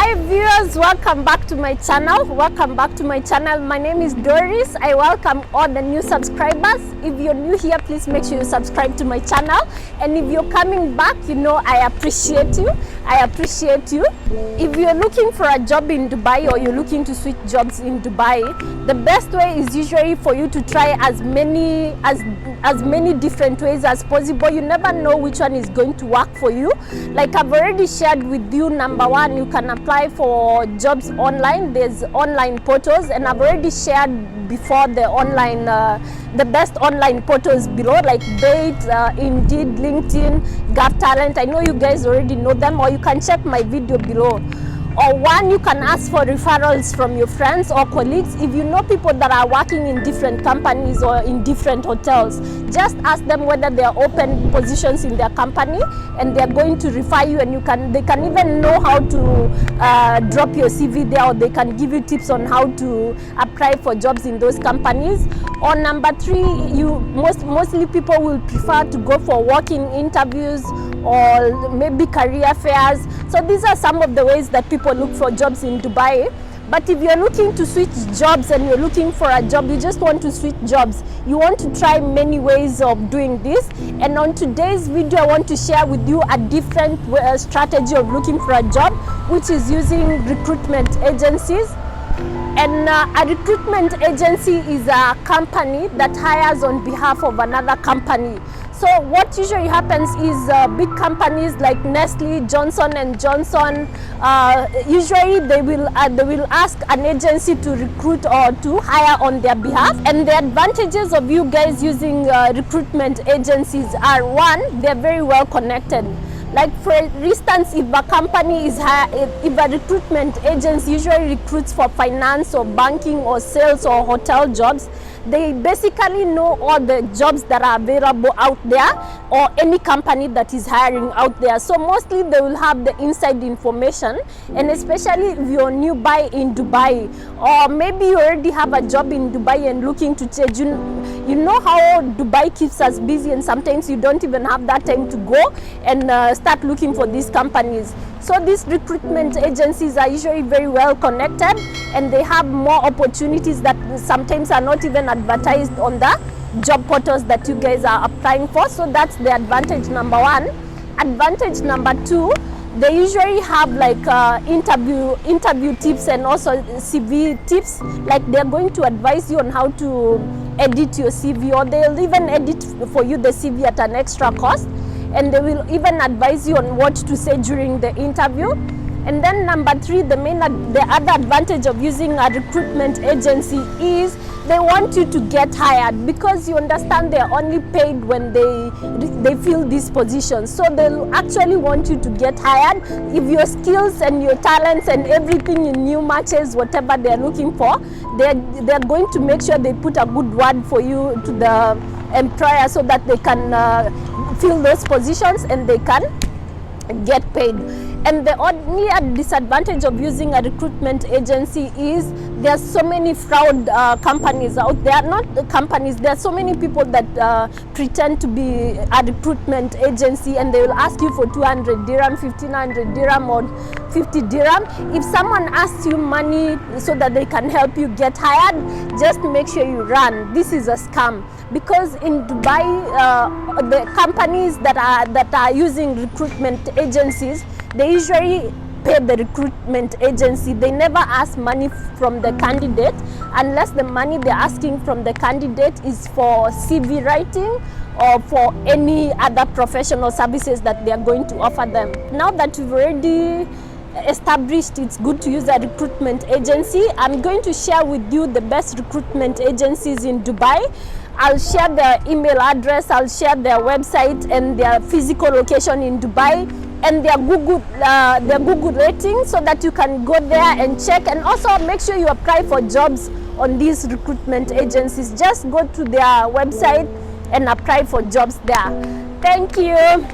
Hi viewers, welcome back to my channel. My name is Doris. I welcome all the new subscribers. If you're new here, please make sure you subscribe to my channel. And if you're coming back, you know I appreciate you. If you're looking for a job in Dubai or you're looking to switch jobs in Dubai, the best way is usually for you to try as many different ways as possible. You never know which one is going to work for you. Like I've already shared with you, number one, you can apply for jobs online. There's online portals, and I've already shared before the best online portals below, like Bait, Indeed, LinkedIn, GovTalent. I know you guys already know them, or you can check my video below. Or one, you can ask for referrals from your friends or colleagues. If you know people that are working in different companies or in different hotels, just ask them whether they are open positions in their company, and they're going to refer you, and they can even know how to drop your CV there, or they can give you tips on how to apply for jobs in those companies. Or number three, mostly people will prefer to go for walk-in interviews or maybe career fairs. So these are some of the ways that people look for jobs in Dubai. But if you're looking to switch jobs and you're looking for a job, you just want to switch jobs, you want to try many ways of doing this. And on today's video, I want to share with you a different strategy of looking for a job, which is using recruitment agencies. And a recruitment agency is a company that hires on behalf of another company. So what usually happens is big companies like Nestle, Johnson & Johnson, usually they will ask an agency to recruit or to hire on their behalf. And the advantages of you guys using recruitment agencies are, one, they're very well connected. Like for instance, if a recruitment agency usually recruits for finance or banking or sales or hotel jobs, they basically know all the jobs that are available out there, or any company that is hiring out there. So mostly they will have the inside information. And especially if you're newbie in Dubai, or maybe you already have a job in Dubai and looking to change, you know how Dubai keeps us busy, and sometimes you don't even have that time to go and start looking for these companies. So these recruitment agencies are usually very well connected, and they have more opportunities that sometimes are not even advertised on the job portals that you guys are applying for. So that's the advantage number one. Advantage number two, they usually have like interview tips and also CV tips. Like they're going to advise you on how to edit your CV, or they'll even edit for you the CV at an extra cost. And they will even advise you on what to say during the interview. And then number three, the other advantage of using a recruitment agency is they want you to get hired, because you understand they're only paid when they fill these positions. So they'll actually want you to get hired. If your skills and your talents and everything in you matches whatever they're looking for, they're going to make sure they put a good word for you to the employer, so that they can fill those positions and they can get paid. And the only disadvantage of using a recruitment agency is there's so many fraud companies out there. Not the companies, there are so many people that pretend to be a recruitment agency, and they will ask you for 200 dirham, 1500 dirham, or 50 dirham. If someone asks you money so that they can help you get hired, just make sure you run. This is a scam. Because in Dubai, the companies that are using recruitment agencies, they usually pay the recruitment agency. They never ask money from the candidate, unless the money they're asking from the candidate is for CV writing or for any other professional services that they are going to offer them. Now that we've already established it's good to use a recruitment agency, I'm going to share with you the best recruitment agencies in Dubai. I'll share their email address, I'll share their website and their physical location in Dubai, and their Google rating, so that you can go there and check. And also make sure you apply for jobs on these recruitment agencies. Just go to their website and apply for jobs there. Thank you.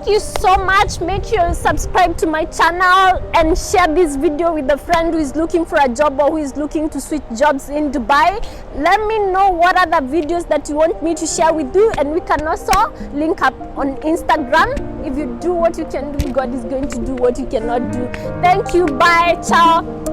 Thank you so much. Make sure you subscribe to my channel and share this video with a friend who is looking for a job or who is looking to switch jobs in Dubai. Let me know what other videos that you want me to share with you, and we can also link up on Instagram. If you do what you can do, God is going to do what you cannot do. Thank you. Bye. Ciao.